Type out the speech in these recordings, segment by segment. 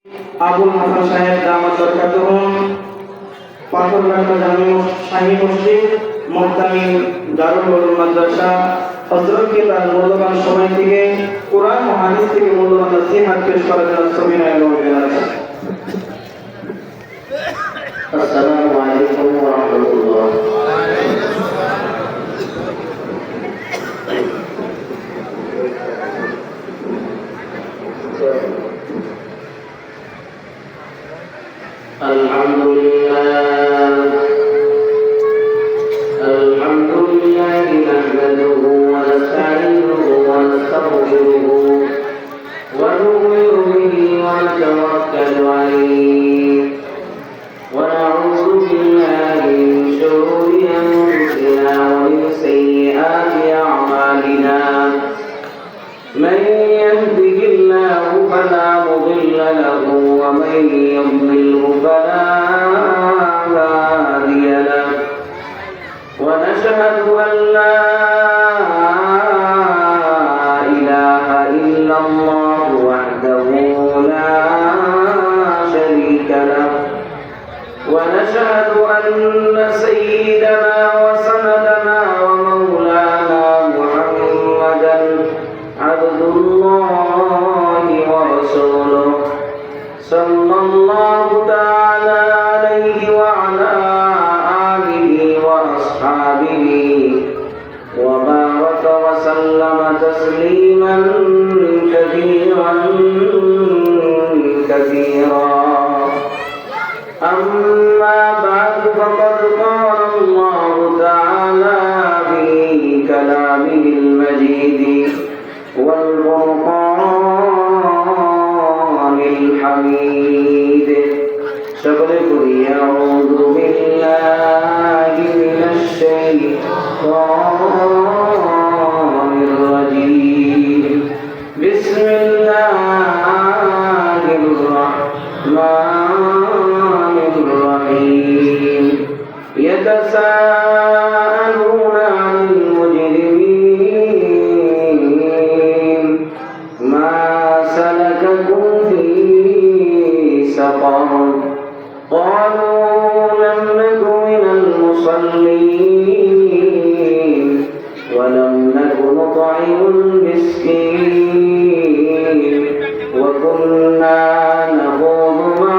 আবুল হাসান সাহেব দামাত বরকাতুহুম, পাথরঘাটা জামি শাহী মসজিদ, মুহতামিম দারুল উলুম মাদ্রাসা, হযরত কেবলার মূল্যবান সময় থেকে কোরআন ও হাদিস থেকে মূল্যবান নসিহত পেশ করার জন্য সবিনয় অনুরোধ জানাচ্ছি। আসসালামু আলাইকুম ওয়া রাহমাতুল্লাহ। আলহামদুলিল্লাহ নাহমাদুহু ওয়া নাস্তাঈনুহু ওয়া নাস্তাগফিরুহু ওয়া নু'মিনু বিহি ওয়া নাতাওয়াক্কালু আলাইহি ওয়া না'উযু বিল্লাহি মিন শুরুরি anfusina wa min sayyi'ati a'malina. من يهده الله فلا مضل له ومن يضلله فلا هادي له ونشهد أن لا إله إلا الله وحده لا شريك له ونشهد أن سيدنا وسندنا ومولانا محمدا عبد الله ورسوله صلى الله تعالى عليه وعلى آله وأصحابه وبارك وسلم تسليما كثيرا كثيرا. أما بعد فقد قال الله تعالى في كلامه المجيد والفرقان الحميد. أعوذ بالله من الشيطان الرجيم. بسم الله الرحمن الرحيم. يتساءلون عن المجرمين ما سلككم في سقر قالوا لم نك من المصلين ولم نك نطعم المسكين وكنا نخوض مع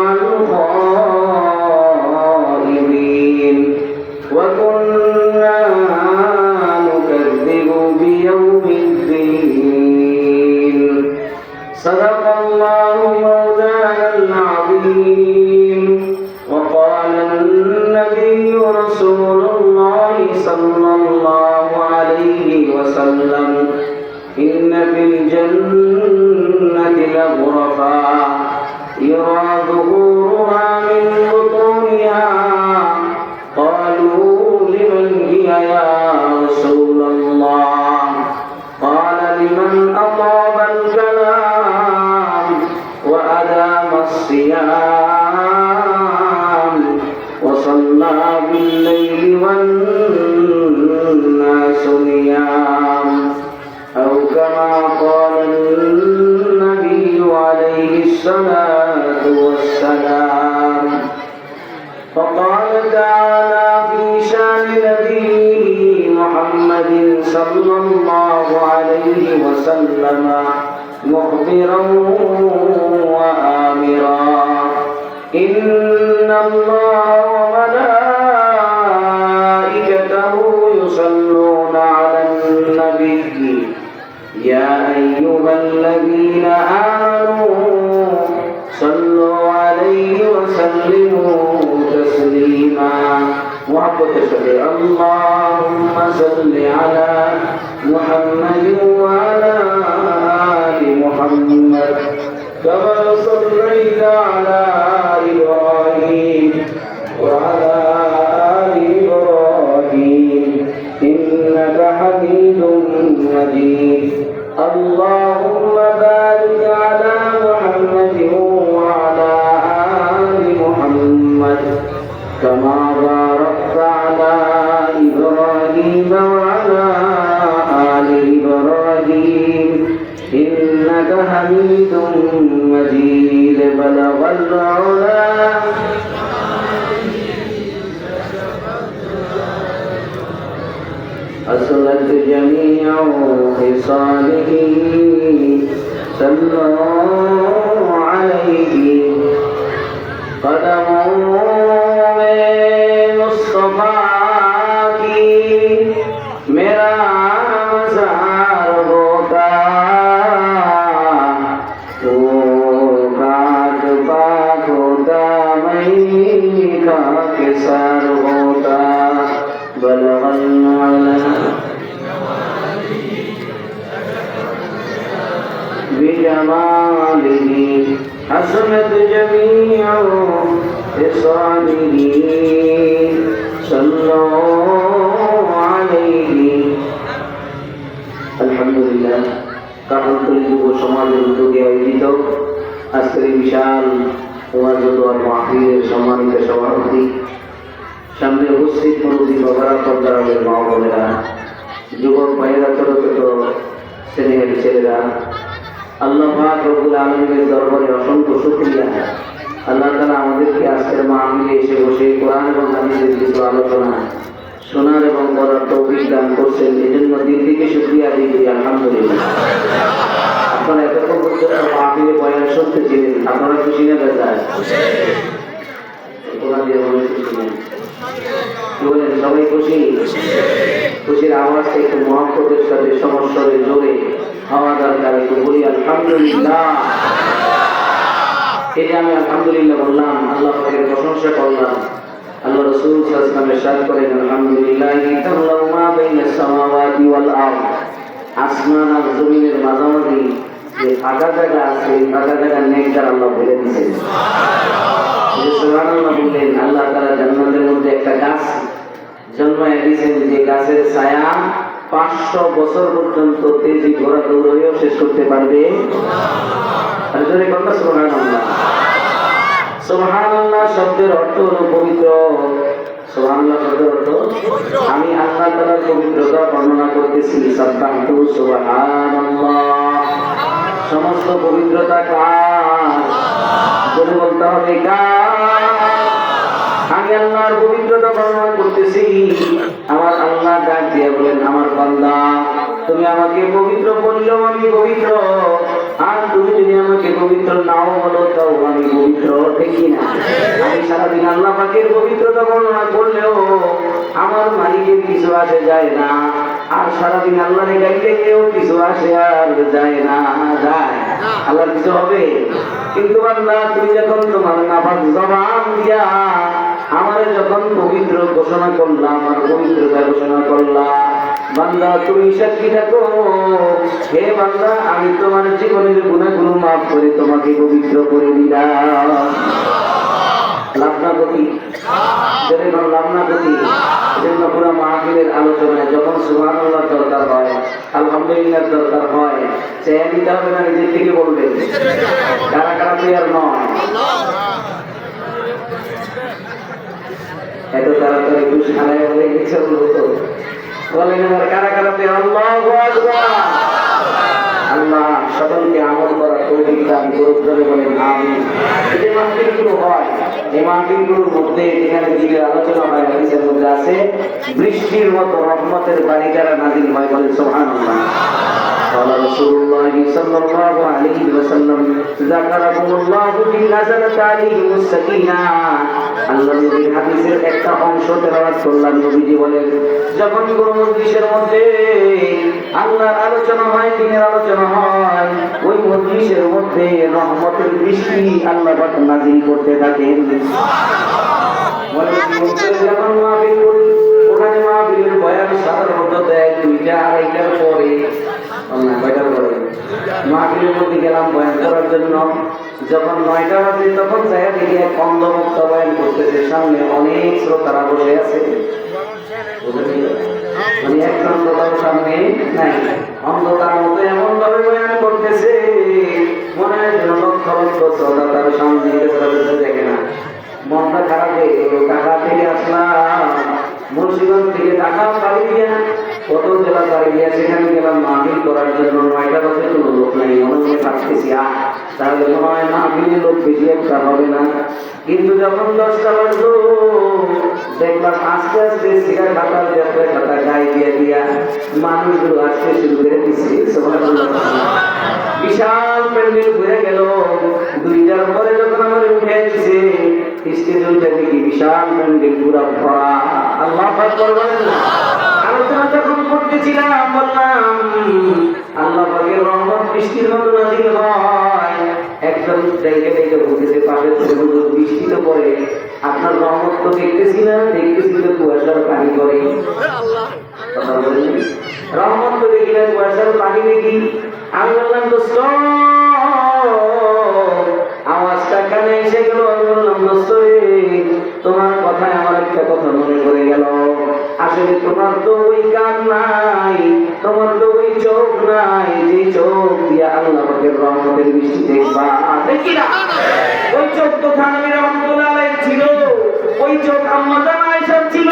الخائضين وكنا نكذب بيوم الدين. صدق الله مولانا العظيم. وقال النبي رسول الله صلى الله عليه وسلم إن في الجنة لغرفا يرى ظهورها من بطونها. قالوا لمن هي يا رسول الله؟ قال لمن أطاب الكلام وأدام الصيام وصلى بالليل والناس نيام، أو كما قال النبي عليه الصلاة والسلام. فقال تعالى في شان نبيه محمد صلى الله عليه وسلم مخبرا وآمرا: إن الله وملائكته يصلون على النبي يا أيها الذين آمنوا صلوا عليه وسلموا تسليما. محبت شفيع اللهم صل على محمد وعلى آل محمد كما صليت على إبراهيم وعلى آل إبراهيم إنك حميد مجيد. اللهم بارك على محمد وعلى آل محمد كما باركت على إبراهيم وعلى آل إبراهيم إنك حميد مجيد بلغ العلا أصلت جميع خصاله صلوا عليه قدموا Mustafa की मेरा मज़ार होता तो घाट पाक होता मैं खाक सर होता बलगल बिजमालिही हसनत जमीअ इसालिही আলহামদুলিল্লাহ কাঠালতলী যুব সমাজের উদ্যোগে আয়োজিত আজকের বিশাল ওয়াজ ও মাহফিলের সম্মানিত সভাপতি, সামনে উপস্থিত মুরব্বী বাবারা, পর্দারের মা বোনেরা, যুবক ভাইয়েরা, ছোট ছোট শ্রেণীর ছেলেরা, আল্লাহ পাক রব্বুল আলামিনের দরবারে অসংখ্য শুকরিয়া। আল্লাহ তাআলা আমাদেরকে আজকের মাহফিলে এসে বসে কোরআন এবং হাদিসের কিছু আলোচনা শোনার এবং করার তৌফিক দান করছেন। এজন্য দিল থেকে শুকরিয়া আদায় করি, আলহামদুলিল্লাহ। আপনারা এতক্ষণ পর্যন্ত মাহফিলে বয়ান শুনতেছিলেন, আপনারা খুশি না বেজার? কোরআন দিয়ে বলে খুশি না? কি বলেন, সবাই খুশি? খুশির আওয়াজটা একটু মহব্বতের সাথে সমস্বরে জোরে হওয়া দরকার। একটু বলি আলহামদুলিল্লাহ। এই যে আমি আলহামদুলিল্লাহ বললাম, আল্লাহ পাকের প্রশংসা করলাম। আল্লাহ রাসূল সাল্লাল্লাহু আলাইহি ওয়াসাল্লাম ইরশাদ করেন, আলহামদুলিল্লাহি তাআলা মা বাইনা সামাওয়াতি ওয়াল আরদ, আসমান আর জমিনের মাঝামাঝি যে ফাঁকা জায়গা আছে, এই ফাঁকা জায়গা নেককার আল্লাহ ভরে দিয়েছেন। সুবহানাল্লাহ বললেন। আল্লাহ তাআলা জান্নাতের মধ্যে একটা গাছ জন্মায় দিয়েছেন, যে গাছের ছায়া 500 বছর পর্যন্ত তেজি ঘোরা দৌড়েও শেষ করতে পারবে। আর জোরে কথা সুবহানাল্লাহ। সুবহানাল্লাহ শব্দের অর্থ হলো পবিত্র। সুবহানাল্লাহ শব্দের অর্থ, আমি আল্লাহ তাআলার পবিত্রতা বর্ণনা করতেছি। সাব্বাহতু সুবহানাল্লাহ, সমস্ত পবিত্রতা কার? জোরে বলতে হবে কার? আমি আল্লাহর পবিত্রতা বর্ণনা করতেছি। আমার আল্লাহ ডাক দিয়ে বলেন, আমার বান্দা তুমি আমাকে পবিত্র বললেও আমি পবিত্র, আর তুমি যদি আমাকে পবিত্র নাও বলো তাও আমি পবিত্র, ঠিক না? আমি সারাদিন আল্লাহ পাকের পবিত্রতা বর্ণনা করলেও আমার মালিকের কিছু আসে যায় না, আর সারাদিন আল্লাহরে গাইলেও কিছু আসে আর যায় না। যায় আল্লাহর কিছু হবে? কিন্তু বান্দা তুমি যখন তোমার নাপাক জবান দিয়া আমারে যখন পবিত্র ঘোষণা করলাম, আর পবিত্রতা ঘোষণা করলাম, বান্দা তুমি সাক্ষী থাকো, হে বান্দা আমি তোমার জীবনের গুনাহগুলো মাফ করে তোমাকে পবিত্র করে দিলাম। লাভনাপতি যেরকম লাভনাপতি। এজন্য পুরো মাহফিলের আলোচনায় যখন সুবহানাল্লাহ দরকার হয়, আলহামদুলিল্লাহ দরকার হয়, চেয়ে দিতে হবে না, নিজের থেকে বলবেন। কারা কারা তৈয়ার নয়? এত তাড়াতাড়ি খুশি হারায় বলে কিছু বলেন আমার কারা কারা তৈয়ার? আল্লাহু আকবার। আল্লাহ সকলকে আমল করার তৌফিক দান করুন, বলেন আমিন। এই যে মাহফিলগুলো হয়, এই মাহফিলগুলোর মধ্যে যেখানে দিনের আলোচনা হয়, হাদিসের মধ্যে আছে বৃষ্টির মতো রহমতের বারিকারা নাযিল হয়, বলেন সুবহানাল্লাহ। قال رسول الله صلى الله عليه وسلم ذكركم الله بنزلت عليهم السكينة। আল্লাহ নবীর হাদিসের একটা অংশ তেলাওয়াত করলাম। নবীজি বলেন, যখন কোন মজলিসের মধ্যে আল্লাহর আলোচনা হয়, দিনের আলোচনা হয়, ওই মজলিসের মধ্যে রহমতের বৃষ্টি আল্লাহ পাক নাযিল করতে থাকেন। যখন মাহফিল করি, ওখানে মাহফিলের বয়ান সাধারণত দেয় 2টা 2:30টার পরে। মাহফিলের মধ্যে গেলাম বয়ান করার জন্য, যখন 9টা বাজে তখন জায়গা থেকে এক অন্ধভক্ত বয়ান করতেছে, সামনে অনেক শ্রোতারা বসে আছে, মানে এক অন্ধকার সামনে নাই, অন্ধকার মতো এমন ভাবে বয়ান করতেছে মনে হয় যেন লক্ষ লক্ষ শ্রোতা তার সামনে দেখে না। মনটা খারাপ হয়ে গেল। টাকা থেকে আসলাম মুন্সিগঞ্জ থেকে, টাকা বাড়ি দিয়ে কত জেলা পাড়ি গিয়ে সেখানে গেলাম মাহফিল করার জন্য, 9টা বাজে কোনো লোক নাই, মনে মনে ভাবতেছি তাহলে মনে হয় মাহফিলের লোক বেশি একটা হবে না। কিন্তু যখন 10টা বাজলো দেখলাম আস্তে আস্তে সিগার খাতার যাত্রা খাতা গায়ে দিয়ে দিয়া মানুষগুলো আসতে শুরু করে দিচ্ছে। বিশাল প্যান্ডেল ঘুরে গেল। 2টার পরে যখন আমার উঠে দিছে স্টেজ উঠে দেখি বিশাল প্যান্ডেল পুরা ভরা। আল্লাহু আকবার বলেন না। আলোচনা যখন করতেছিলাম বললাম আল্লাহ পাকের রহমত বৃষ্টির মতো নাযিল হয়। একদম দেখে দেখে বলতেছে পাশে থেকে হুজুর বৃষ্টি তো পড়ে, আপনার রহমত তো দেখতেছি না, দেখতেছি তো কুয়াশার পানি পড়ে। কথা বলেন রহমত তো দেখি না, কুয়াশার পানি দেখি। আমি বললাম দোস্ত আওয়াজটা কানে এসে গেল। আমি বললাম দোস্ত রে তোমার কথায় আমার একটা কথা মনে পড়ে গেল। আসলে তোমার তো ওই কান নাই, তোমার তো ওই চোখ নাই যে চোখ দিয়া আল্লাহ পাকের রহমতের বৃষ্টি দেখবা। দেখি না ওই চোখ তো থানবী রহমাতুল্লাহ আলাইহি ছিল, ওই চোখ আম্মা জান আয়েশার ছিল।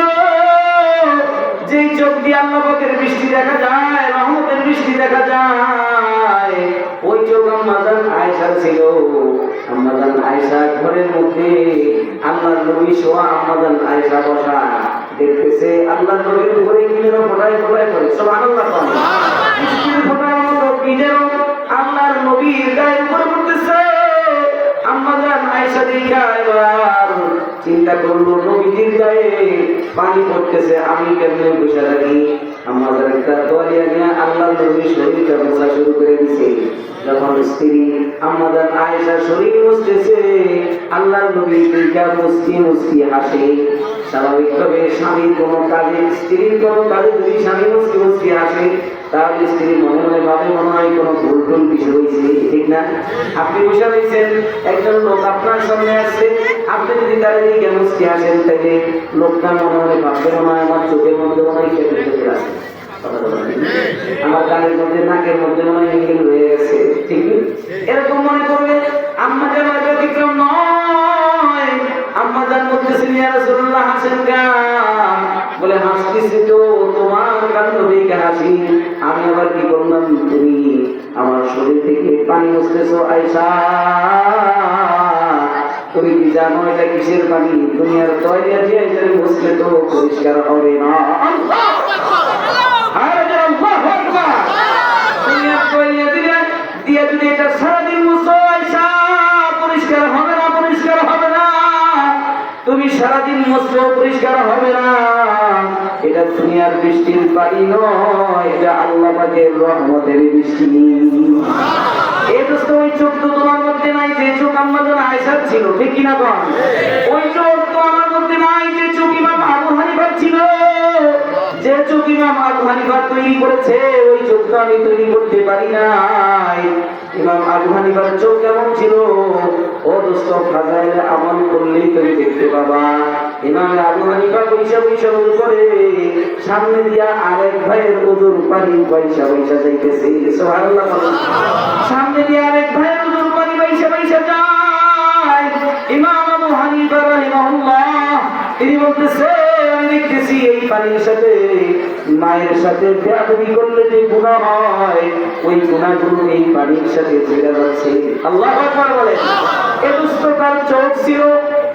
যে চোখ দিয়ে আল্লাহ পাকের বৃষ্টি দেখা যায়, রহমতের বৃষ্টি দেখা যায়, ওই চোখ আম্মা জান আয়েশার ছিল। আম্মা জান আয়েশা ঘরের মধ্যে আল্লাহর নবী শোয়া, আম্মা জান আয়েশা বসা দেখতেছে আল্লাহর নবীর উপরে কিলের ফোঁটায় ফোঁটায় পড়ে। সুবহানাল্লাহ। বৃষ্টির ফোঁটার মতো কিলের আল্লাহর নবীর গায়ের উপরে পড়তেছে। আম্মা জান আয়েশা দেখা এবার চিন্তা করলো নবীজির গায়ে পানি পড়তেছে, আমি কেমনে বসে থাকি। আম্মা জান একটা তোয়ালিয়া নিয়ে আল্লাহর নবীর শরীরটা মোছা শুরু করে দিছে। যখন স্ত্রী আম্মা জান আয়েশা শরীর মুছতেছে আল্লাহর নবী দেখা মুছকি মুছকি হাসে। স্বাভাবিকভাবে স্বামীর কোনো কাজে, স্ত্রীর কোনো কাজে যদি স্বামী মুছকি মুছকি হাসে তাহলে স্ত্রী মনে মনে ভাবে মনে হয় কোনো ভুল ভুল বিষয় হয়েছে, ঠিক না? আপনি বসে রয়েছেন, একজন লোক আপনার সামনে আসছে, আপনি যদি তার দিকে মুছকি হাসেন তাহলে লোকটা মনে মনে ভাববে মনে হয় আমার চোখের মধ্যে মনে হয় কেটে চলে আসে, আমার গালের মধ্যে নাকের মধ্যে মনে হয় হিল হয়ে গেছে, ঠিক এরকম মনে করবে। আম্মা জান ব্যতিক্রম নয়। আম্মা জান বলতেছেন ইয়া রাসূলুল্লাহ হাসেন কেন? বলে হাসতেছি তো তোমার কাণ্ড দেখে হাসি। আমি আবার কি করলাম? তুমি আমার শরীর থেকে পানি মুছতেছো আয়েশা। তুমি কি জানো এটা কিসের পানি? দুনিয়ার তয়লা দিয়ে এটা মুছলে তো পরিষ্কার হবে না। দিয়ে যদি এটা সারাদিন মুছো আয়েশা পরিষ্কার হবে না, পরিষ্কার হবে না। তুমি সারাদিন মুছলেও পরিষ্কার হবে না। এটা দুনিয়ার বৃষ্টির পানি নয়, এটা আল্লাহ পাকের রহমতের বৃষ্টি। এই দোস্ত ওই চোখ তো তোমার মধ্যে নাই যে চোখ আম্মা জান আয়েশার ছিল, ঠিক কিনা বল? ওই চোখ তো আমার মধ্যে নাই যে চোখ ইমাম আবু হানিফার ছিল। যে চোখ ইমাম আবু হানিফা তৈরি করেছে ওই চোখটা আমি তৈরি করতে পারি নাই। ইমাম আবু হানিফার চোখ কেমন ছিল? ও দোস্ত ফাজাইলে আমল করলেই তুমি দেখতে পাবা। ইমাম আবু হানিফা পয়সা পয়সা উজু করে, সামনে দিয়া আরেক ভাইয়ের ওজুর পানি পয়সা পয়সা যাইতেছে। সুবহানাল্লাহ। সামনে দিয়ে আরেক ভাইয়ের ওজুর পানি পয়সা পয়সা যায়। ইমাম আবু হানিফা রাহিমাহুল্লাহ তিনি বলতেছে আমি দেখতেছি এই পানির সাথে মায়ের সাথে বেয়াদবি করলে যে গুনাহ হয় ওই গুনাহগুলো এই পানির সাথে ছেড়ে যাচ্ছে। আল্লাহু আকবার বলেন। এই দোস্ত তার চোখ ছিল।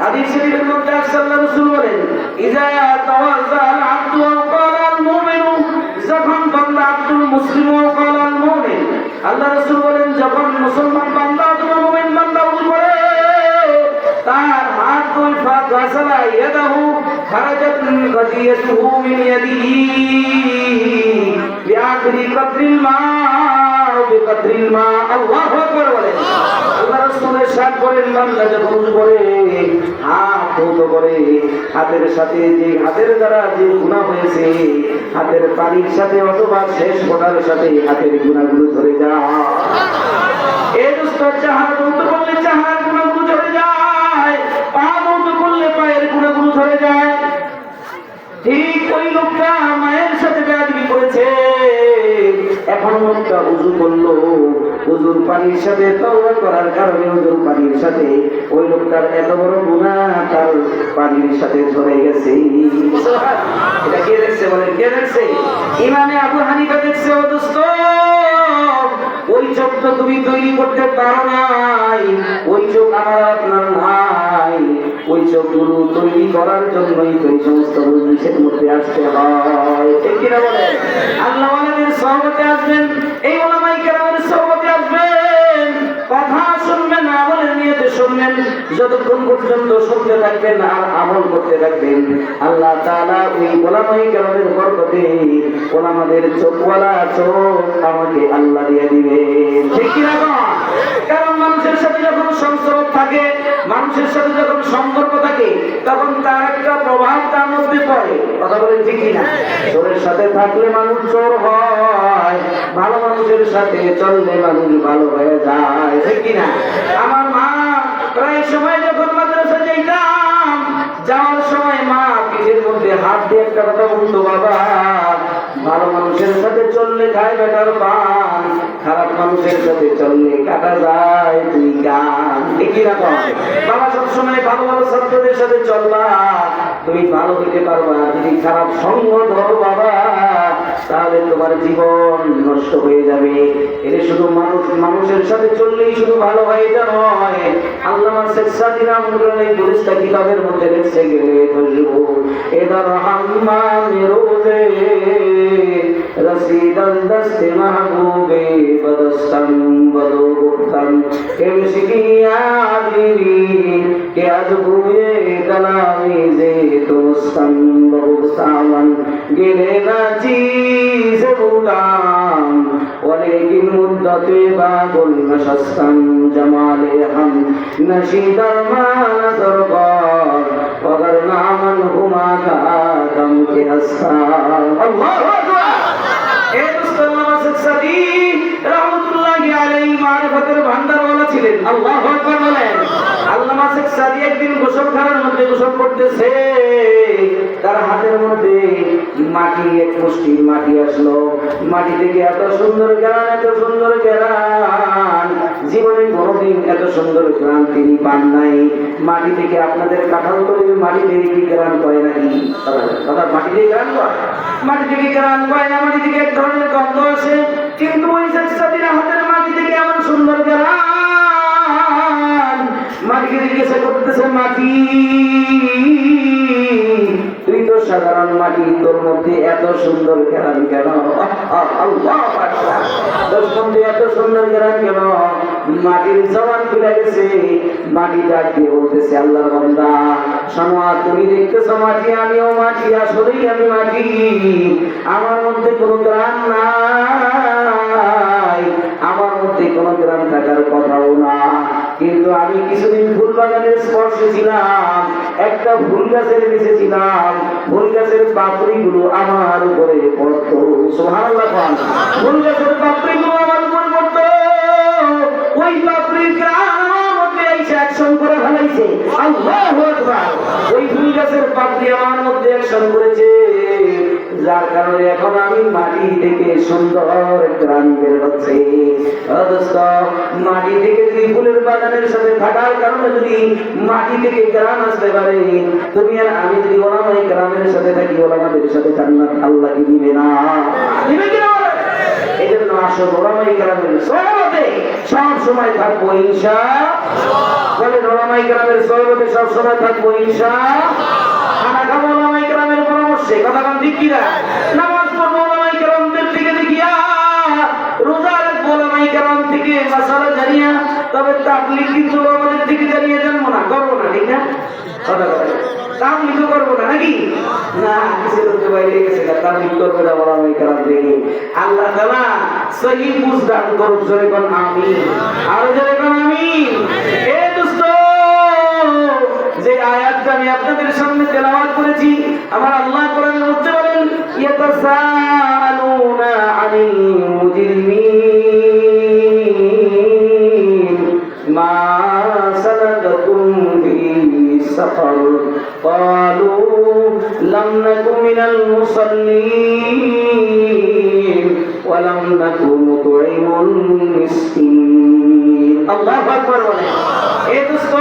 হাদিস শরীফের মধ্যে আল্লাহ রাসূল বলেন ইজা তাওয়াজ্জাল আব্দু ওয়া ক্বালা আল মুমিনু, যখন বান্দা আব্দুল মুসলিম ওয়া ক্বালা আল মুমিন, আল্লাহ রাসূল বলেন যখন মুসলমান বান্দা অথবা মুমিন বান্দা ওযু করে তার হাত দুই পা গাছালা ইয়াদাহু খারাজাত গাদিয়াতুহু মিন ইয়াদিহি বিআদরি কাতরিল মা বিকাতরিল মা। আল্লাহু আকবার বলেন। আল্লাহ রাসূলের সাথ করেন বান্দা যখন ওযু করে হাত ধৌত করে হাতের সাথে যে হাতের দ্বারা যে গুনাহ হয়েছে হাতের পানির সাথে অথবা শেষ ফোঁটার সাথে হাতের গুনাহগুলো ধরে যায়। এই দোস্ত চাহার ধৌত করলে চাহার গুনাহগুলো ধরে যায়, পা ধৌত করলে পায়ের গুনাহগুলো ধরে যায়। ঠিক ওই লোকটা মায়ের সাথে বেয়াদবি করেছে, এখন লোকটা উযু করলো হুজুর পানির সাথে তওবা করার কারণে হুজুর পানির সাথে ওই লোকটার এত বড় গুনাহ তার পানির সাথে ঝরে গেছে। এটা কে দেখছে বলেন, কে দেখছে? ইমামে আবু হানিফা দেখছে। ও দোস্ত, ওই চোখ তো তুমি তৈরি করতে পারো নাই, ওই চোখ আমার আপনার নাই। ওই চোখগুলো তৈরি করার জন্যই তো এই সমস্ত জিনিসের মধ্যে আসতে হয়, ঠিক কিনা বলে? আল্লাহ ওয়ালাদের সহবতে আসবেন, এই ওলামায়ে কেরামের সহবতে আসবেন, কথা শুনবেন, আমলের নিয়তে শুনবেন। যতক্ষণ পর্যন্ত শুনতে থাকবেন আর আমল করতে থাকবেন, আল্লাহ তাআলা ওই ওলামায়ে কেরামের বরকতে ওলামাদের চোখওয়ালা চোখ আমাকে আল্লাহ দিয়ে দিবে, ঠিক কিনা? কারণ মানুষের সাথে যখন সংসর্গ থাকে, মানুষের সাথে যখন সম্পর্ক থাকে, তখন তার একটা প্রভাব তার মধ্যে পড়ে। কথা বলেন ঠিক কিনা? চোরের সাথে থাকলে মানুষ চোর হয়, ভালো মানুষের সাথে চললে মানুষ ভালো হয়ে যায়, ঠিক কিনা? আমার মা প্রায় সময় যখন মাদ্রাসা যাইতাম, যাওয়ার সময় মা পিঠের মধ্যে হাত দিয়ে একটা কথা বলতো, বাবা ভালো মানুষের সাথে চললে খায় বেটার পান, খারাপ মানুষের সাথে চললে কাটা যায় তুই গান, ঠিক কিনা? বাবা সবসময় ভালো ভালো ছাত্রদের সাথে চলবা, তুমি ভালো হইতে পারবা। যদি খারাপ সঙ্গ ধরো বাবা, তাহলে তোমার জীবন নষ্ট হয়ে যাবে। এটা শুধু মানুষের সাথে চললেই শুধু ভালো হয় এটা নয়। আল্লামা শেখ সাদী রাহমাতুল্লাহ এই পরিষ্কার কিতাবের মধ্যে লিখছে, গেলে বুঝবো এদার হাম্মামে রোজে রসিদাল দস্তে মাহবুবে বদস্তান বদগুপ্তান কে মিশকিয়া দিবি কে আজবুয়ে কালামি যে তোস্তান বদস্তামান গেলে না চিজ বুলাম ওয়ালাকিন মুদ্দাতে বাগুল নশস্তান জামালে হাম নশিদার মানা দরবার ওয়াগার নামান হুমা কাদম কে হাসান। আল্লাহু আকবার। এই মুসলমান শেখ সাদী রাহমাতুল্লাহি আলাইহি মারিফাতের ভান্ডারওয়ালা ছিলেন। আল্লাহু আকবার বলেন। আল্লামা শেখ সাদী একদিন গোসলখানার মধ্যে গোসল করতেছে, তার হাতের মধ্যে মাটি, এক মুষ্টি মাটি আসলো। মাটি থেকে এত সুন্দর গান, এত সুন্দর গান, জীবনে কোনোদিন এত সুন্দর গান তিনি পান নাই। মাটি থেকে আপনাদের কাঁঠাল করে মাটি থেকে কি গান করে নাকি? কথা, মাটি থেকে গান করে? মাটি থেকে গান করে না, মাটি থেকে এক ধরনের গন্ধ আসে। কিন্তু ওই শেখ সাদীর হাতের মাটি থেকে এমন সুন্দর গান, মাটিকে জিজ্ঞাসা করতেছে, মাটি তুই তো সাধারণ মাটি, তোর মধ্যে এত সুন্দর গান কেন? আল্লাহু আকবার। তোর মধ্যে এত সুন্দর গান কেন? মাটির জবান খুলে গেছে। মাটি ডাক দিয়ে বলতেছে, আল্লাহর বান্দা শোনো, তুমি দেখতেছো মাটি, আমিও মাটি, আসলেই আমি মাটি, আমার মধ্যে কোনো গান নাই, আমার মধ্যে কোনো গ্রাম থাকার কথাও না। কিন্তু আমি কিছুদিন ফুল বাগানের স্পর্শে ছিলাম, একটা ফুল গাছের নিচে ছিলাম, ফুল গাছের পাপড়িগুলো আমার উপরে পড়তো। সুবহানাল্লাহ। ফুল গাছের পাপড়িগুলো আমার উপরে পড়তো, ওই পাপড়ির গান আমার মধ্যে এসে অ্যাকশন করে ফেলাইছে। আল্লাহু আকবার। ওই ফুল গাছের পাপড়ি আমার মধ্যে অ্যাকশন করেছে, যার কারণে এখন আমি মাটি থেকে সুন্দর গ্রাম বের হচ্ছে। অথচ মাটি থেকে যদি ফুলের বাগানের সাথে থাকার কারণে যদি মাটি থেকে গ্রাম আসতে পারে, তুমি আর আমি যদি ওলামায়ে গ্রামের সাথে থাকি, ওলামাদের সাথে জান্নাত আল্লাহ কি দিবে না? দিবে কি না? এই জন্য আসল ওলামায়ে গ্রামের সহবতে সব সময় থাকবো ইনশাআল্লাহ। বলে ওলামায়ে গ্রামের সহবতে সব সময় থাকবো ইনশাআল্লাহ। খানা খাবো ওলামায়ে গ্রামের পরামর্শে, কথা বলেন ঠিক কিনা? নামাজ পড়বো ওলামায়ে গ্রামদের থেকে দেখিয়া, রোজা রাখবো ওলামায়ে গ্রাম থেকে মাসালা জানিয়া, তবে তাবলীগ কিন্তু আমাদের থেকে জানিয়ে জানবো না, করবো না, ঠিক না? কথা বলেন। তাবলীগ করবো না নাকি? না, কিছু লোককে বাইরে গেছে, তাবলীগ করবে না ওলামায়ে গ্রাম থেকে। আল্লাহ তাআলা সহিহ বুঝদান করুক, জোরে কোন আমিন, আরো জোরে কোন আমিন। এ দোস্ত, যে আয়াতটা আমি আপনাদের সামনে তেলাওয়াত করেছি, আমার আল্লাহ কোরআনের মধ্যে বলেন, ইয়াতাসাআলুনা আনিল মুজরিমিন মা সালাকাকুম ফি সাফার ক্বালু লাম নাকু মিনাল মুসাল্লিন ولم نكن نطعم المسكين আল্লাহু আকবার বলেন। এই দোস্ত,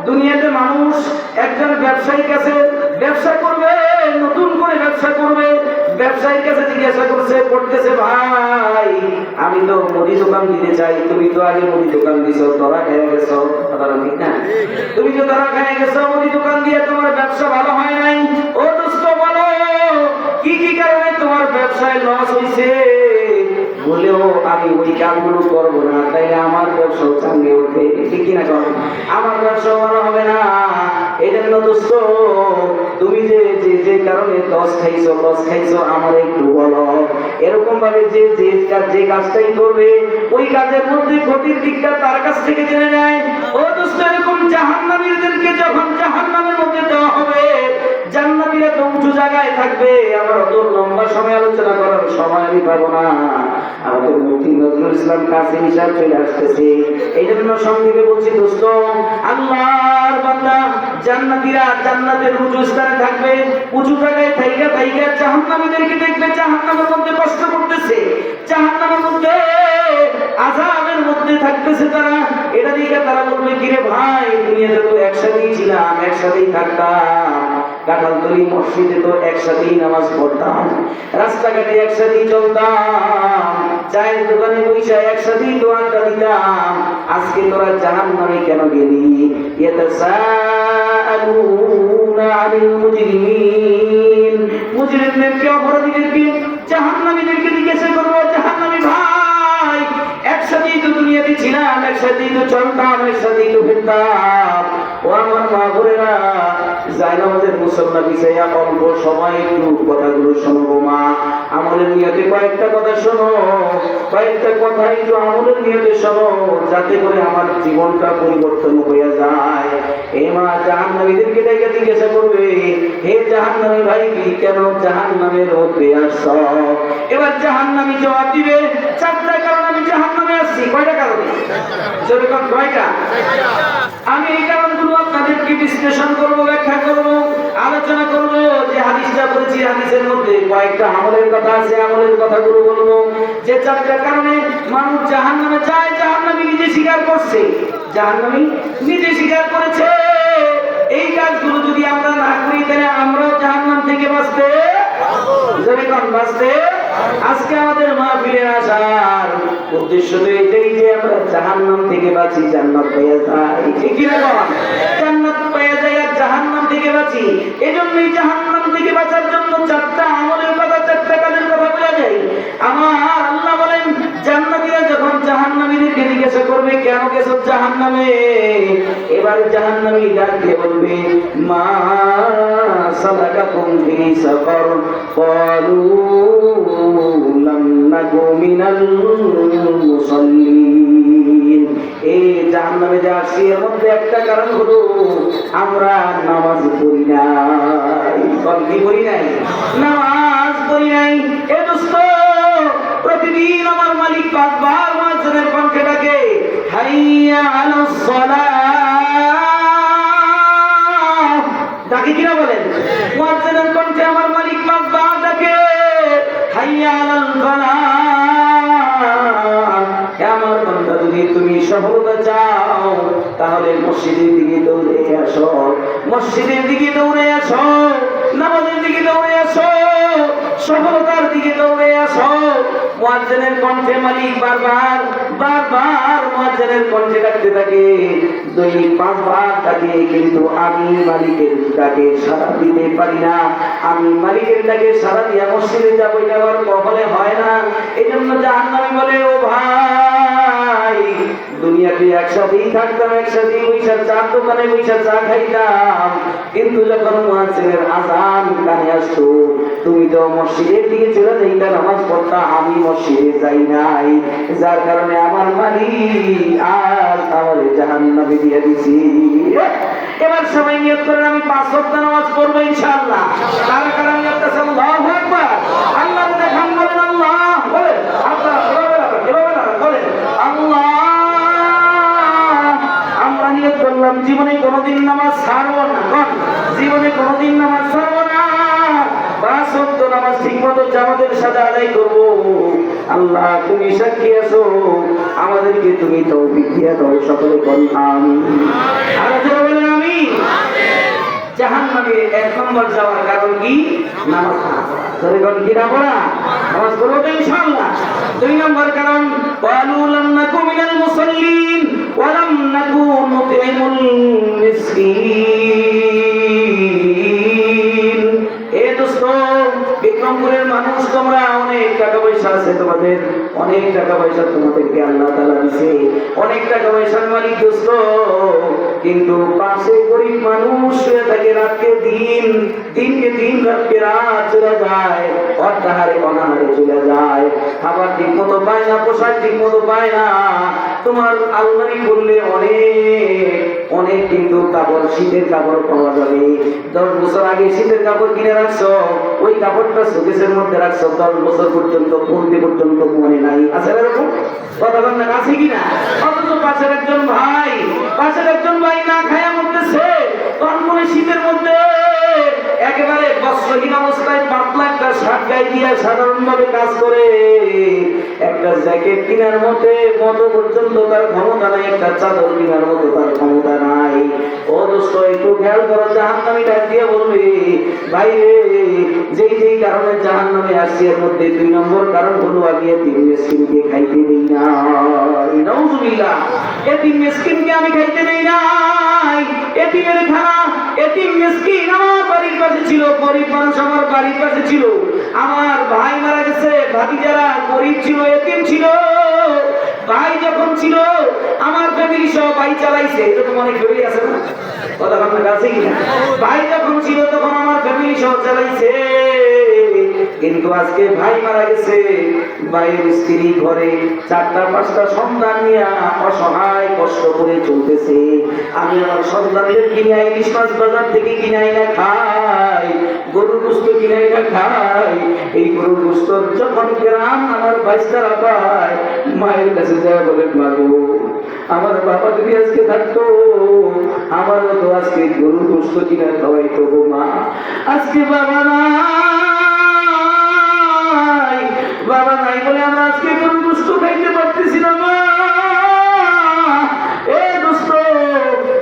দুনিয়াতে মানুষ একজন ব্যবসায়ীর কাছে ব্যবসা করবে, নতুন করে ব্যবসা করবে, ব্যবসায়ীর কাছে জিজ্ঞাসা করতেছে ভাই আমি তো মুদি দোকান দিতে চাই, তুমি তো আগে মুদি দোকান দিছো, ধরা খেয়ে গেছো, কথাটা ঠিক না? তুমি তো ধরা খেয়ে গেছো মুদি দোকান দিয়ে, তোমার ব্যবসা ভালো হয় নাই। ও দোস্ত বলো, কি কি কারণে তোমার ব্যবসায় লস হয়েছে? বলেও আমি ওই কাজগুলো করবো না, তাইলে আমার ব্যবসাও চাঙ্গে উঠবে, ঠিক কিনা কর? আমার ব্যবসা ভালো হবে না। এই জন্য দোস্ত, তুমি যে যে যে কারণে লস খাইছো আমার একটু বলো। এরকম ভাবে যে যে কাজটাই করবে ওই কাজের মধ্যে ক্ষতির দিকটা তার কাছ থেকে জেনে নেয়। ও দোস্ত, এরকম জাহান্নামীদেরকে যখন জাহান্নামের মধ্যে দেওয়া হবে, জান্নাতীরা তো উঁচু জায়গায় থাকবে। আমার অত লম্বা সময় আলোচনা করার সময় আমি পাবো না, আমাদের মুফতি নজরুল ইসলাম কাসিম হিসাব চলে আসতেছে। এই জন্য সংক্ষেপে বলছি দোস্ত, আল্লাহর বান্দা, জান্নাতীরা জান্নাতের উঁচু স্থানে থাকবে, উঁচু জায়গায় থাইকা জাহান্নামীদেরকে দেখবে জাহান্নামের মধ্যে কষ্ট করতেছে, জাহান্নামের মধ্যে আযাবের মধ্যে থাকতেছে তারা। এটা দেখে তারা বলবে, কিরে ভাই, দুনিয়াতে তো একসাথেই ছিলাম, একসাথেই থাকতাম, কাঁঠালতলী মসজিদে তো একসাথেই নামাজ পড়তাম, রাস্তাঘাটে একসাথেই চলতাম, চায়ের দোকানে বসে একসাথেই তো আড্ডা দিতাম, আজকে তোরা জাহান্নামে কেন গেলি? ইয়াতাসাআলুনা আনিল মুজরিমিন, মুজরিমদেরকে, অপরাধীদেরকে, জাহান্নামীদেরকে জিজ্ঞাসা করবো, জাহান্নামী ভাই, একসাথেই তো দুনিয়াতে ছিলাম, একসাথেই তো চলতাম, একসাথেই তো ফিরতাম। ও আমার মা বোনেরা, জায়নামাজের মুসল্লা বিছাইয়া অল্প সময় একটু কথাগুলো শোনো মা। আমলের নিয়তে কয়েকটা কথা শোনো, কয়েকটা কথা একটু আমলের নিয়তে শোনো, যাতে করে আমার জীবনটা পরিবর্তন হয়ে যায়। এ মা জাহান্নামীদেরকে ডেকে জিজ্ঞাসা করবে, হে জাহান্নামী ভাই, কেন জাহান্নামের মধ্যে আসছ? এবার জাহান্নামী জবাব দিবে, চারটা কারণ আমি জাহান্নামে আসছি। কয়টা কারণ? যেরকম কয়টা? আমি এই কারণগুলো আপনাদেরকে বিশ্লেষণ করবো, ব্যাখ্যা করবো, আলোচনা করবো। যে হাদিসটা বলেছি, হাদিসের মধ্যে কয়েকটা আমলের কথা আছে, আমলের কথাগুলো বলবো। যে চারটা কারণে মানুষ জাহান্নামে যায়, জাহান্নামী নিজে স্বীকার করছে, জাহান্নামী নিজে স্বীকার করেছে। এই কাজগুলো যদি আমরা না করি, তাহলে আমরাও জাহান্নাম থেকে বাঁচতে বাঁচতে। আজকে আমাদের মাহফিলে আসার উদ্দেশ্য তো এটাই যে আমরা জাহান্নাম থেকে বাঁচি, জান্নাত পেয়ে যাই, ঠিক কি না? জান্নাত পেয়ে যাই আর জাহান্নাম থেকে বাঁচি। এজন্যই জাহান্নাম থেকে বাঁচার জন্য চারটা আমলের কথা, চারটা কাজের কথা বলা যায়। আমার আল্লাহ বলেন, জান্নাতীরা যখন জাহান্নামীদেরকে জিজ্ঞাসা করবে, কেন গেছো জাহান্নামে? এবার জাহান্নামী ডাক দিয়ে বলবে, মা সালাকাকুম ফি সাকার? ক্বালু লাম নাকু মিনাল মুসাল্লিন। এই জাহান্নামে যে আসছি, এর মধ্যে একটা কারণ হলো আমরা নামাজ পড়ি নাই। কি পড়ি নাই? নামাজ পড়ি নাই। এ দোস্ত, প্রতিদিন আমার মালিক পাঁচবার মুয়াজ্জিনের কণ্ঠে ডাকে, হাইয়া আলাস সালাহ। ডাকে কিনা বলেন? মুয়াজ্জিনের কণ্ঠে আমার মালিক পাঁচবার ডাকে, হাইয়া আলাল ফালাহ। আমার বান্দা, যদি তুমি সফলতা চাও, তাহলে মসজিদের দিকে দৌড়ে আসো, মসজিদের দিকে দৌড়ে আসো, নামাজের দিকে দৌড়ে আসো, সফলতার দিকে দৌড়ে আসো। মুয়াজ্জিনের কণ্ঠে মালিক বারবার মুয়াজ্জিনের কণ্ঠে ডাকতে থাকে, দৈনিক 5 বার ডাকে, কিন্তু আমি মালিকের ডাকে সাড়া দিতে পারি না। আমি মালিকের ডাকে সাড়া দিয়া মসজিদে যাবো, এটা আমার কখনো হয় না। এই জন্য জাহান্নামী বলে, ও ভাই, দুনিয়াতে একসাথেই থাকতাম, একসাথেই বৈশা চার দোকানে বৈশা চা খাইতাম, কিন্তু যখন মুয়াজ্জিনের আযান কানে আসতো, তুমি তো মসজিদের দিকে চলে যাইতা, নামাজ পড়তা, আমি মসজিদে যাই নাই, যার কারণে আমার মালিক আজ আমার জাহান্নামে দিয়ে দিছি। এবার সবাই নিয়ত করেন, আমি 5 ওয়াক্ত নামাজ পড়বো ইনশাআল্লাহ। কারা কারা নিয়ত করেছেন? আল্লাহু আকবার। আল্লাহকে দেখান, বলেন আল্লাহ, বলেন আপনারা এভাবে না বলেন আল্লাহ। আমরা নিয়ত করলাম, জীবনে কোনোদিন নামাজ ছাড়বো না, জীবনে কোনোদিন নামাজ ছাড়বো না। 5 ওয়াক্ত নামাজ ঠিক মতো জামাতের সাথে আদায় করবো। আল্লাহ তুমি সাক্ষী আছো, আমাদেরকে তুমি তৌফিক দিয়ে দাও, সকলে বল আমিন। আর যারা বলেন আমিন। জাহান্নামে 1 নম্বর যাওয়ার কারণ কি? নামাজ না পড়া। যারা বলেন কি না পড়া? নামাজ পড়বো তো ইনশাআল্লাহ। 2 নম্বর কারণ ক্বালু লাম নাকু মিনাল মুসাল্লিন ওয়া লাম নাকু নুতঈমুল মিসকিন। এ দোস্ত, বিক্রমপুরের মানুষ, তোমরা অনেক টাকা পয়সা আছে, তোমাদের অনেক টাকা পয়সা তোমাদেরকে আল্লাহ তাআলা দিয়েছে, অনেক টাকা পয়সার মালিক দোস্ত, কিন্তু পাশে গরিব মানুষ শুয়ে থাকে, রাতকে দিন, দিনকে দিন, রাতকে রাত চলে যায়, অর্ধাহারে অনাহারে চলে যায়, খাবার ঠিক মতো পায় না, পোশাক ঠিক মতো পায় না। তোমার আলমারি করলে অনেক অনেক কিন্তু কাপড়, শীতের কাপড় পাওয়া যাবে। 10 বছর আগে শীতের কাপড় কিনে রাখছো, ওই কাপড়টা শোকেসের মধ্যে রাখছো, 10 বছর পর্যন্ত, পড়তে পর্যন্ত মনে নাই। আছে এরকম কথা বল না, আছে কিনা? অথচ পাশের একজন ভাই না খায়া মরতেছে, তখন মনে শীতের মধ্যে একেবারে বস্ত্রহীন অবস্থায় পাতলা একটা শার্ট গায়ে দিয়ে সাধারণ ভাবে কাজ করে, একটা জ্যাকেট কেনার মতো পর্যন্ত তার ক্ষমতা নাই, একটা চাদর কেনার মতো তার ক্ষমতা নাই। ও দোস্ত, একটু খেয়াল করো, জাহান্নামী ডাক দিয়ে বলবে, ভাই রে, যেই কারণে জাহান্নামে আসছি, এর মধ্যে 2 নম্বর কারণ হলো আমি এতিম মিসকিনকে খাইতে দেই না। নাউজুবিল্লাহ, এতিম মিসকিনকে আমি খাইতে দেই নাই। এতিমের খানা, এতিম মিসকিন আমার বাড়ির পাশে ছিল, গরিব মানুষ আমার বাড়ির পাশে ছিল, আমার ভাই মারা গেছে, ভাতিজারা গরিব ছিল, এতিম ছিল। ভাই যখন ছিল, আমার ফ্যামিলি সহ ভাই চালাইছে, এরকম অনেক ফ্যামিলি আছে না, কথা আপনার কাছে কিনা? ভাই যখন ছিল তখন আমার ফ্যামিলি সহ চালাইছে, কিন্তু আজকে ভাই মারা গেছে, ভাইয়ের স্ত্রী ঘরে 4টা-5টা সন্তান নিয়ে অসহায় কষ্ট করে চলতেছে। আমি আমার সন্তানদের কিনে ইলিশ মাছ বাজার থেকে কিনে না খাই, গরুর গোশত কিনে না খাই। এই গরুর গোশত যখন গ্রাম আমার বাইস্তারা পায়, মায়ের কাছে যায় বলে, মাগো, আমার বাবা যদি আজকে থাকতো, আমার তো আজকে গরুর গোশত কিনে খাওয়াইতো গো মা। আজকে বাবা নাই বলে আমরা আজকে গরুর গোশত খাইতে পারতেছি না মা। এ দোস্ত,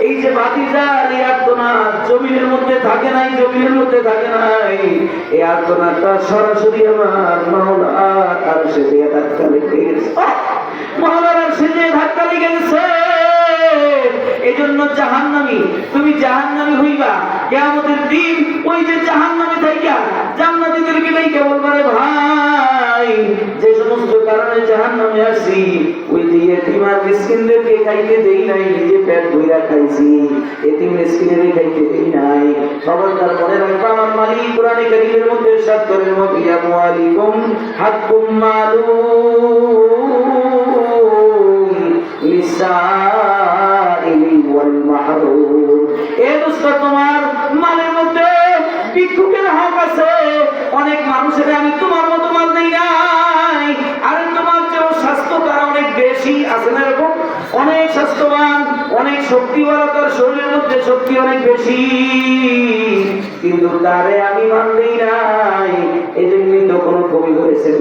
এই যে ভাতিজার এই আর্তনাদ জমিনের মধ্যে থাকে নাই, এই আর্তনাদটা সরাসরি আমার মাওলার আরশে দিয়ে ধাক্কা লেগে গেছে, মাওলার আরশে দিয়ে ধাক্কা লেগে গেছে। এজন্য জাহান্নামী, তুমি জাহান্নামী হইবা কিয়ামতের দিন, ওই যে জাহান্নামে থাইকা জান্নাতীদেরকে দেইখা বলবা, রে ভাই, যে সমস্ত কারণে জাহান্নামে আসি, ওই যে এতিম আর মিসকিনদেরকে খাইতে দেই নাই, নিজে পেট ভইরা খাইছি, এতিম মিসকিনদের খাইতে দেই নাই। খবরদার মনে রাখবা, আমার মালিক কোরআনে কারীমের মধ্যে ইরশাদ করেন, ওয়া ফি আমওয়ালিকুম হাক্কুম মালুম লিসাইলি ওয়াল মাহরুম। এ দোস্ত, তোমার মালের মধ্যে ভিক্ষুকের হক আছে। অনেক মানুষের আমি তোমার মতো মাল দেই নাই, আর তোমার চেয়েও স্বাস্থ্য তারা অনেক বেশি আছে না, এরকম অনেক স্বাস্থ্যবান, অনেক শক্তিওয়ালা, তার শরীরের মধ্যে শক্তি অনেক বেশি, কিন্তু তারে আমি মান দেই নাই। এই জন্যই তো কোনো কবি বলেছেন,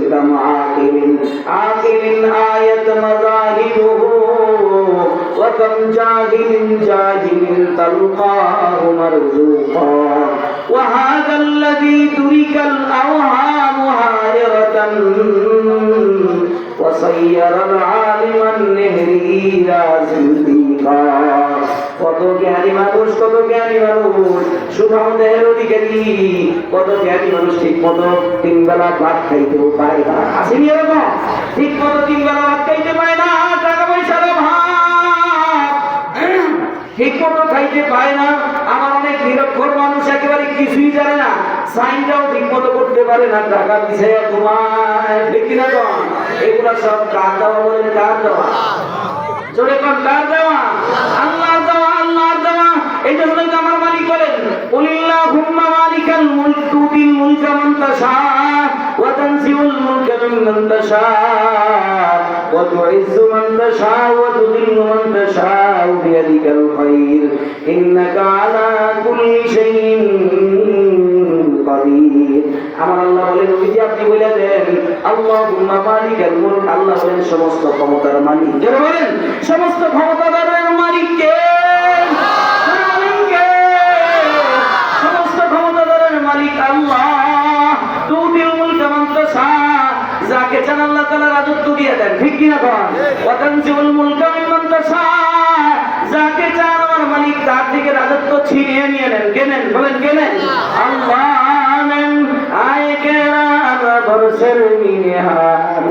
আকিলিন আয়াত মাযাহিবুহু ওয়া কাম জাহিলিন তালকাহু মারজুকা ওয়া হাযাল্লাযী তুরিকাল আওহামু হায়রাতান ওয়া সায়্যারাল আলিমান নিহরিরা জিন্দিকা। কত জ্ঞানী মানুষ, সুঠামদের অধিকারী, কত জ্ঞানী মানুষ ঠিক মতো 3 বেলা ভাত খাইতেও পায় না। আসেনি এরকম? ঠিক মতো 3 বেলা ভাত খাইতে পায় না, টাকা পয়সার অভাব, ঠিক মতো খাইতে পায় না। আমার অনেক নিরক্ষর মানুষ একেবারে কিছুই জানে না, সাইনটাও ঠিক মতো করতে পারে না, টাকা পিছিয়ে তোমায়, ঠিক না? এগুলা সব কার দেওয়া? বলেন কার দেওয়া? জোরে কোন কার দেওয়া? আল্লাহর দেওয়া, আল্লাহর দেওয়া। এই জন্যই তো আমার মালিক বলেন, কুলিল্লাহুম্মা মালিকাল মুলক তুতিল মুলকা মান তাশা ওয়া তানজিউল মুলকা মিম্মান তাশা ওয়া তুইজ্জু মান তাশা ওয়া তুযিল্লু মান তাশা বিয়াদিকাল খায়র ইন্নাকা আলা কুল্লি শাইইন কাদির। আমার আল্লাহ বলেন, ওই যে আপনি বলে দেন, আল্লাহুম্মা মালিকাল মুলক, আল্লাহ হলেন সমস্ত ক্ষমতার মালিক। যারা বলেন সমস্ত ক্ষমতাদারের মালিক কে? যারা বলেন কে? সমস্ত ক্ষমতাদারের মালিক আল্লাহ। তুতিল মুলকা মান তাশা, যাকে চান আল্লাহ তাআলা রাজত্ব দিয়ে দেন, ঠিক কি না বলেন? ওয়া তানজিউল মুলকা মিম্মান তাশা, যাকে চান আমার মালিক তার থেকে রাজত্ব ছিনিয়ে নিয়ে নেন। কেনেন? বলেন কেনেন? আল্লাহ নেন। আয় কেরা বরসের মিনহার,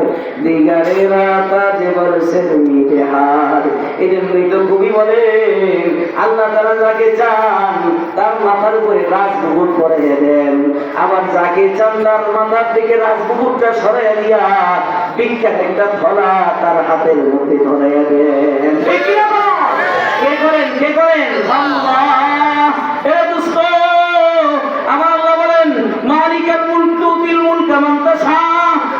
দিগারে রাত আজ বরসের মিনহার। এই জন্যই তো কবি বলেন আল্লাহ তাআলা যাকে চান তার মাথার উপরে রাজমুকুট পরাইয়া দেন, আবার যাকে চান তার মাথার থেকে রাজমুকুটটা সরাইয়া দিয়া বিখ্যাত একটা থলা তার হাতের মধ্যে ধরাইয়া দেন। ঠিক কি না? কে করেন? কে করেন? আল্লাহ। এ দোস্ত, আমার আল্লাহ বলেন মালিকাল মুলক তুতিল মুলকা মান তাশা,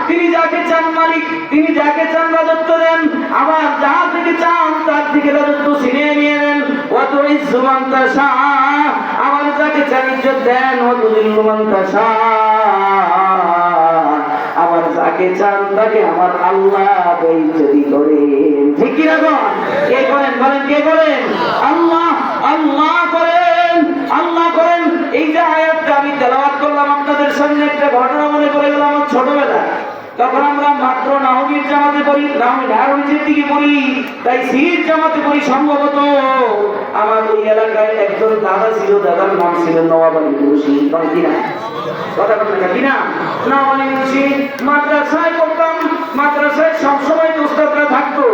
তিনি যাকে চান মালিক, তিনি যাকে চান রাজত্ব দেন, আবার যার থেকে চান তার থেকে রাজত্ব ছিনিয়ে নিয়ে নেন। ওয়া তুইজ্জু মান তাশা, আবার যাকে চান ইজ্জত দেন। ওয়া তুযিল্লু মান তাশা, আবার যাকে চান তাকে আমার আল্লাহ বেইজ্জতি করেন। ঠিক কি না? কে করেন? বলেন কে করেন? আল্লাহ। আল্লাহ করেন, আল্লাহ করেন। এই যে আয়াতটা আমি তেলাওয়াত করলাম আপনাদের সামনে, একটা ঘটনা মনে পড়ে গেল আমার ছোটবেলা। তখন আমরা মাত্র নাহবীর জামাতে পড়ি, নাহবীর দিকে পড়ি, তাই সির জামাতে পড়ি। সম্ভবত আমার ওই এলাকায় একজন দাদা ছিল, দাদার নাম ছিল নওয়াব আলী মুন্সি। কিনা কথা বলতে না? কিনা নওয়াব আলী মুন্সি। মাদ্রাসায় পড়তাম, মাদ্রাসায় সবসময় উস্তাদরা থাকতো,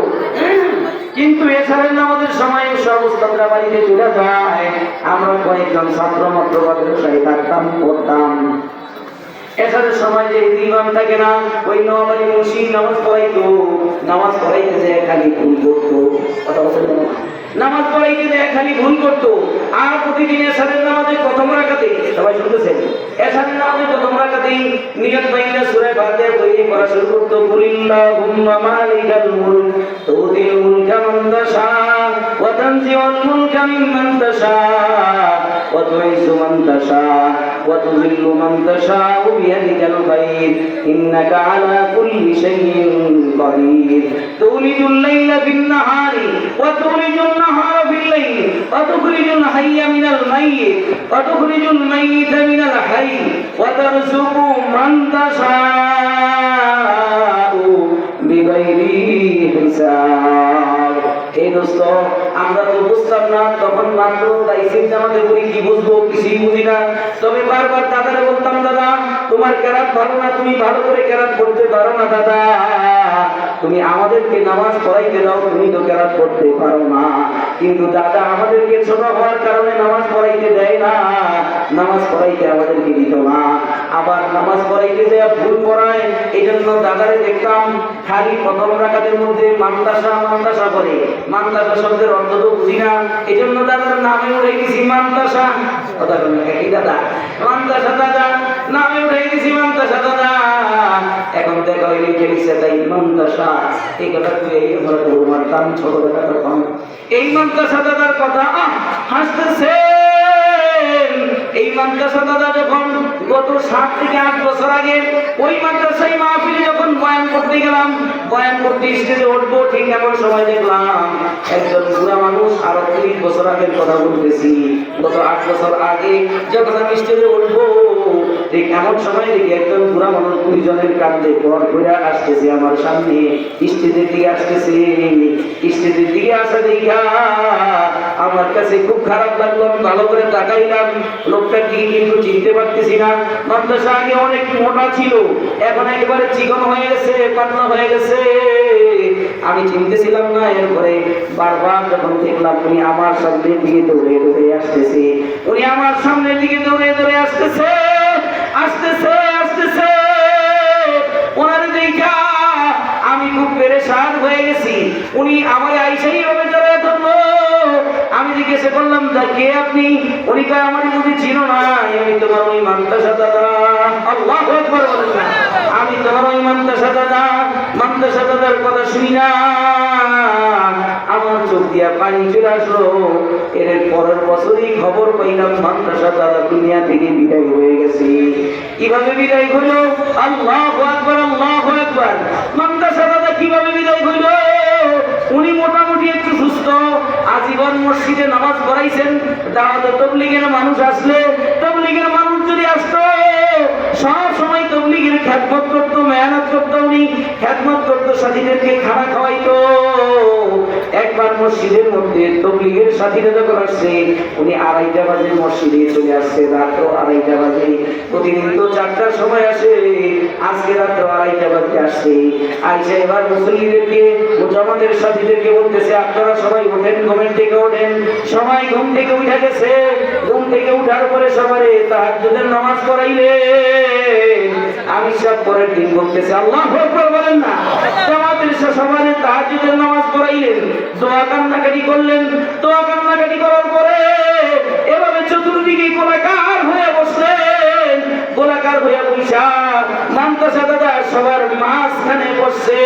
কিন্তু এছাড়া আমাদের সময় সব উস্তাদরা বাড়িতে চলে যায়। আমরা কয়েকজন ছাত্র মাত্র মাদ্রাসায় থাকতাম, পড়তাম। এছাড়া সময় যে ইমাম থাকে না, ওই নওয়াব আলী মুন্সি নামাজ পড়াইতো, নামাজ পড়াইতে যে খালি ভুল করতো। কথা বলতে না, নামাজ পড়াইতে যে খালি ভুল করতো। আর প্রতিদিন এশারের নামাজে প্রথম রাকাতে, সবাই শুনতেছেন, এশারের নামাজে প্রথম রাকাতে নিয়ত বাইনা সূরা ফাতিহা পড়ে পড়া শুরু করতো। কুলিল্লাহুম্মা মালিকাল মুলক তুতিল মুলকা মান তাশা ওয়া তানজিউল মুলকা মিম্মান তাশা ওয়া তুইজ্জু মান তাশা ওয়া তুযিল্লু মান তাশা বিয়াদিকাল খায়র ইন্নাকা আলা কুল্লি শাইইন কাদির। তুলিজুল লাইলা ফিন নাহারি ওয়া তুলিজুল নাহারা ফিল লাইল ওয়া তুখরিজুল হাইয়া মিনাল মাইয়িত ওয়া তুখরিজুল মাইয়িতা মিনাল হাইয়্য ওয়া তারযুকু মান তাশাউ বিগাইরি হিসাব। এই দোস্ত, আমরা তো বুঝতাম না তখন, মাত্র তাইফির জামাতে পড়ি, কি বুঝবো? কিছুই বুঝি না। তবে বারবার দাদারে বলতাম, দাদা তোমার কেরাত ভালো না, তুমি ভালো করে কেরাত পড়তে পারো না দাদা, তুমি আমাদেরকে নামাজ পড়াইতে দাও, তুমি তো কেরাত পড়তে পারো না। কিন্তু দাদা আমাদেরকে ছোট হওয়ার কারণে নামাজ পড়াইতে দেয় না, নামাজ পড়াইতে আমাদেরকে দিত না। আবার নামাজ পড়াইতে দেয়া ভুল পড়ায়, এই জন্য দাদারে দেখতাম খালি প্রথম রাকাতের মধ্যে মান্তাসা মান্তাসা করে। মান্তাসা শব্দের অর্থ তো বুঝি না, এই জন্য দাদার নামে উঠে গেছি মান্তাসা। কথা বলেন কি দাদা? মান্তাসা দাদা নামে উঠে গেছি মান্তাসা দাদা। এখন দেখা হইলে খেলিছে তাই মান্তাসা, এই কথা তুই এই আমরা মারতাম ছোটবেলা তখন। এই মান্তাসা দাদার কথা হাসতেছে। এই মাদ্রাসা দাদা যখন গত 7 থেকে 8 বছর আগে ওই মাদ্রাসায় মাহফিলে যখন বয়ান করতে গেলাম, বয়ান করতে স্টেজে উঠবো, ঠিক এমন সময় দেখলাম একজন বুড়া মানুষ, আরো 30 বছর আগের কথা বলতেছি, গত 8 বছর আগে যখন আমি স্টেজে উঠবো, ঠিক এমন সময় দেখি একজন বুড়া মানুষ 20 জনের কাঁধে পর ঘুরে আসতেছে আমার সামনে, স্টেজের দিকে আসতেছে। স্টেজের দিকে আসা দেখা আমার কাছে খুব খারাপ লাগলো। আমি ভালো করে তাকাইলাম, লোকটার দিকে কিন্তু চিনতে পারতেছি না। মাদ্রাসা আগে অনেক মোটা ছিল, এখন একেবারে চিকন হয়ে গেছে, পাতলা হয়ে গেছে, আমি চিনতেছিলাম না। এরপরে বারবার যখন দেখলাম উনি আমার সামনের দিকে দৌড়ে দৌড়ে আসতেছে, উনি আমার সামনের দিকে দৌড়ে দৌড়ে আসতেছে, আসতেছে আসতেছে, ওনার দেখা আমি খুব পেরেশান হয়ে গেছি। উনি আমার আইসাই ভাবে জড়ায় ধরলো। আমি জিজ্ঞেস করলাম, কে আপনি? উনি কয়, আমার যদি চিনো না, আমি তোমার ওই মাদ্রাসা দাদা। আল্লাহু আকবার বলেন না। আমি আমি তোমার ওই মাদ্রাসা দাদার কথা শুনি না, আমার চোখ দিয়া পানি চলে আসলো। এর পরের বছরই খবর পাইলাম মাদ্রাসা দাদা দুনিয়া থেকে বিদায় হয়ে গেছে। কিভাবে বিদায় হইল? আল্লাহু আকবার, আল্লাহু আকবার। মাদ্রাসা দাদা কিভাবে বিদায় হইল? উনি মোটামুটি একটু সুস্থ, আজীবন মসজিদে নামাজ পড়াইছেন। দাওয়াতে তাবলীগের মানুষ আসলে, তাবলীগের মানুষ যদি আসতো, সব সময় তাবলীগের খেদমত করতো, মেহনত করতো, উনি খেদমত করতো, সাথীদেরকে খানা খাওয়াইতো। একবার মসজিদের মধ্যে তাবলীগের সাথীরা যখন আসছে, উনি 2:30 বাজে মসজিদে চলে আসছে, রাত 2:30 বাজে। প্রতিদিন তো 4টার সময় আসে, আজকে রাত 2:30 বাজে আসছে। আইসা এবার মুসল্লিদেরকে, জামাতের সাথীদেরকে বলতেছে, আপনারা সবাই ওঠেন, ঘুমের থেকে ওঠেন। সবাই ঘুম থেকে উঠে গেছে। ঘুম থেকে উঠার পরে সবারে তাহাজ্জুদের নামাজ পড়াইলে আমি সব পরের দিন বলতেছে আল্লাহু আকবার বলেন না। জামাতের সবারে তাহাজ্জুদের নামাজ পড়াইলেন, দোয়া কান্নাকাটি করলেন। দোয়া কান্নাকাটি করার পরে এভাবে চতুর্দিকে গোলাকার হয়ে বসলেন। গোলাকার হয়ে বৈশা মাদ্রাসা দাদা সবার মাঝখানে বসছে।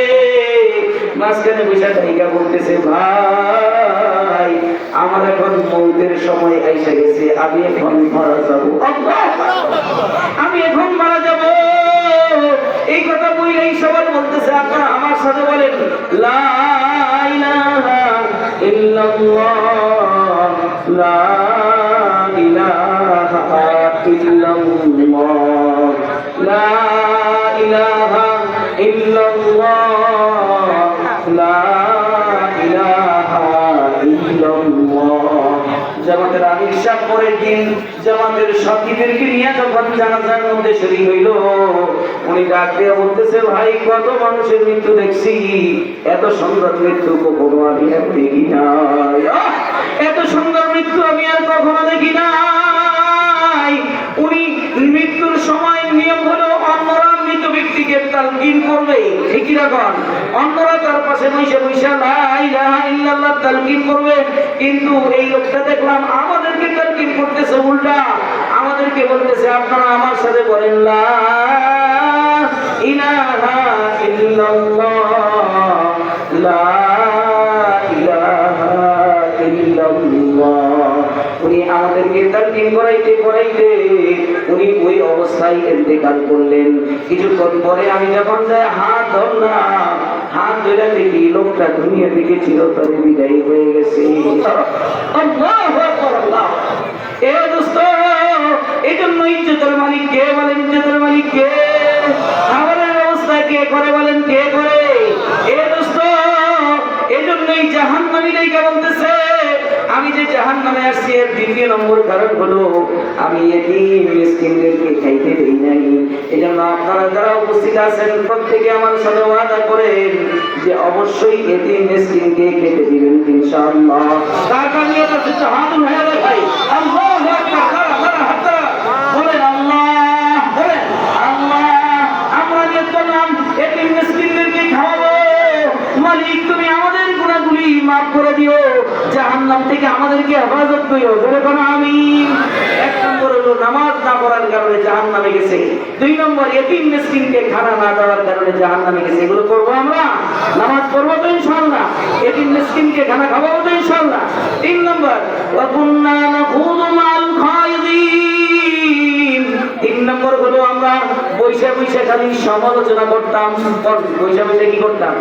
মাঝখানে বৈশা জায়গা বলতেছে, ভাই আমার এখন মৌতের সময় আইসা গেছে, আমি এখন মারা যাবো, আমি এখন মারা যাব। এই কথা বললেই সবার বলতেছে, আপনারা আমার সাথে বলেন লা ইলাহা ইল্লাল্লাহ, লা ইলাহা ইল্লাল্লাহ, লা ইলাহা ইল্লাল্লাহ, লা ইলাহা ইল্লাল্লাহ। জামাতের আমির সাহেব পরের দিন জামাতের সাথীদেরকে নিয়ে যখন জানাজার মধ্যে শরীক হইল, উনি ডাক দিয়ে বলতেছে, ভাই কত মানুষের মৃত্যু দেখছি, এত সুন্দর মৃত্যু কখনো আমি আর দেখি নাই। এত সুন্দর মৃত্যু আমি আর কখনো দেখি নাই। উনি মৃত্যুর সময় নিয়ম হলো অন্যরা মৃত ব্যক্তিকে তালকিন করবে, ঠিকই রাখুন, অন্যরা তার পাশে বসে বসে লা ইলাহা ইল্লাল্লাহ তালকিন করবে। কিন্তু এই লোকটা দেখলাম আমাদেরকে তালকিন করতেছে উল্টা, আমাদেরকে বলতেছে আপনারা আমার সাথে বলেন লা ইলাহা ইল্লাল্লাহ, লা ইলাহা ইল্লাল্লাহ। উনি আমাদেরকে তালকিন করাইতে করাইতে উনি ওই অবস্থায় ইন্তেকাল করলেন। কিছুক্ষণ পরে আমি যখন যাই হাত ধরলাম, হাত ধরে দেখি লোকটা দুনিয়া থেকে চিরতরে বিদায়ী হয়ে গেছে। আল্লাহু আকবার, আল্লাহ। এ দোস্ত, এই জন্য ইজ্জতের মালিক কে? বলেন ইজ্জতের মালিক কে? খাবারের ব্যবস্থা কে করে? বলেন কে করে? এ দোস্ত, এই জন্যই জাহান্নামী লাইকা বলতেছে, আমি যে জাহান্নামে আসছি এর দ্বিতীয় নম্বর কারণ হলো আমি এতিম মিসকিনদেরকে খাইতে দেই নাই। এই জন্য আপনারা যারা উপস্থিত আছেন প্রত্যেকে আমার সাথে ওয়াদা করেন যে অবশ্যই এতিম মিসকিনকে খেতে দিবেন ইনশাআল্লাহ। তার কারণে তো হাতুন হয়ে যায় ভাই। আল্লাহু আকবার, কারা হাত বলেন আল্লাহ, বলেন আল্লাহ। আমরা নিয়ত করলাম এতিম মিসকিনদেরকে খাওয়াবো। মালিক তুমি আমাদের গুনাহগুলি মাফ করে দিও, জাহান্নাম থেকে আমাদেরকে হেফাজত করিও। বলে কোন আমিন। এক নম্বর হলো নামাজ না পড়ার কারণে জাহান্নামে গেছে। 2 নম্বর এতিম মিসকিনকে খানা না দেওয়ার কারণে জাহান্নামে গেছে। এগুলো করবো আমরা? নামাজ পড়বো তো ইনশাআল্লাহ, এতিম মিসকিনকে খানা খাওয়াবো তো ইনশাআল্লাহ। 3 নম্বর ওয়া কুননা নাখুযু মাল খায়িদিন। 3 নম্বর হলো আমরা বৈশা বৈশা খালি সমালোচনা করতাম। বৈশা বৈশা কি করতাম?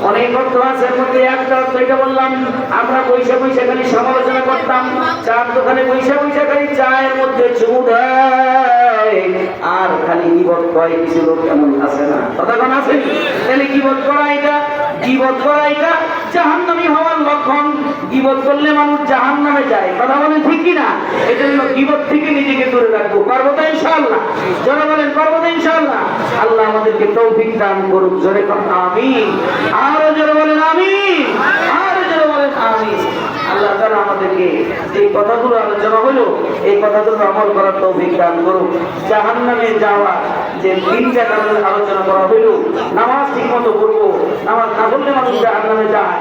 অনেক অর্থ আছে, এর মধ্যে একটা অর্থ এটা বললাম, আমরা বৈশা বৈশা খালি সমালোচনা করতাম। চার দোকানে বৈশা বৈশা খালি চায়ের মধ্যে চুমু দেয় আর খালি গীবত করে। কিছু লোক এমন আছে না? কথা কোন আছে? তাহলে গীবত করা এটা, গীবত করা এটা জাহান্নামী হওয়ার লক্ষণ। গীবত করলে মানুষ জাহান্নামে যায়। কথা বলেন ঠিক কিনা? এই জন্য গীবত থেকে নিজেকে দূরে রাখবো। পারবো তো ইনশাআল্লাহ? জোরে বলেন পারবো তো ইনশাআল্লাহ? আল্লাহ আমাদেরকে তৌফিক দান করুক। জোরে আমিন। আরো জোরে বলেন আমিন। আরো জোরে বলেন আমিন। আল্লাহ তাআলা আমাদেরকে এই কথাগুলো আলোচনা হলো, এই কথাগুলো আমল করার তৌফিক দান করুক। জাহান্নামে যাওয়া যে তিনটা কারণে আলোচনা করা হইল। নামাজ ঠিক মতো পড়বো, নামাজ না পড়লে মানুষ জাহান্নামে যায়।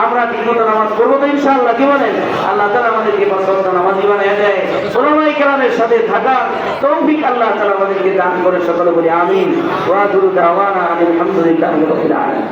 আমরা ঠিক মতো নামাজ পড়বো তো ইনশাআল্লাহ, কি বলেন? আল্লাহ তাআলা আমাদেরকে পাঁচওয়াক্ত নামাজি বানায় দেয়। উলামায়ে কেরামের সাথে থাকা তৌফিক আল্লাহ তাআলা আমাদেরকে দান করে। সকলে বলি আমিন। ওয়া আখিরু দাওয়ানা আলহামদুলিল্লাহি রাব্বিল আলামিন।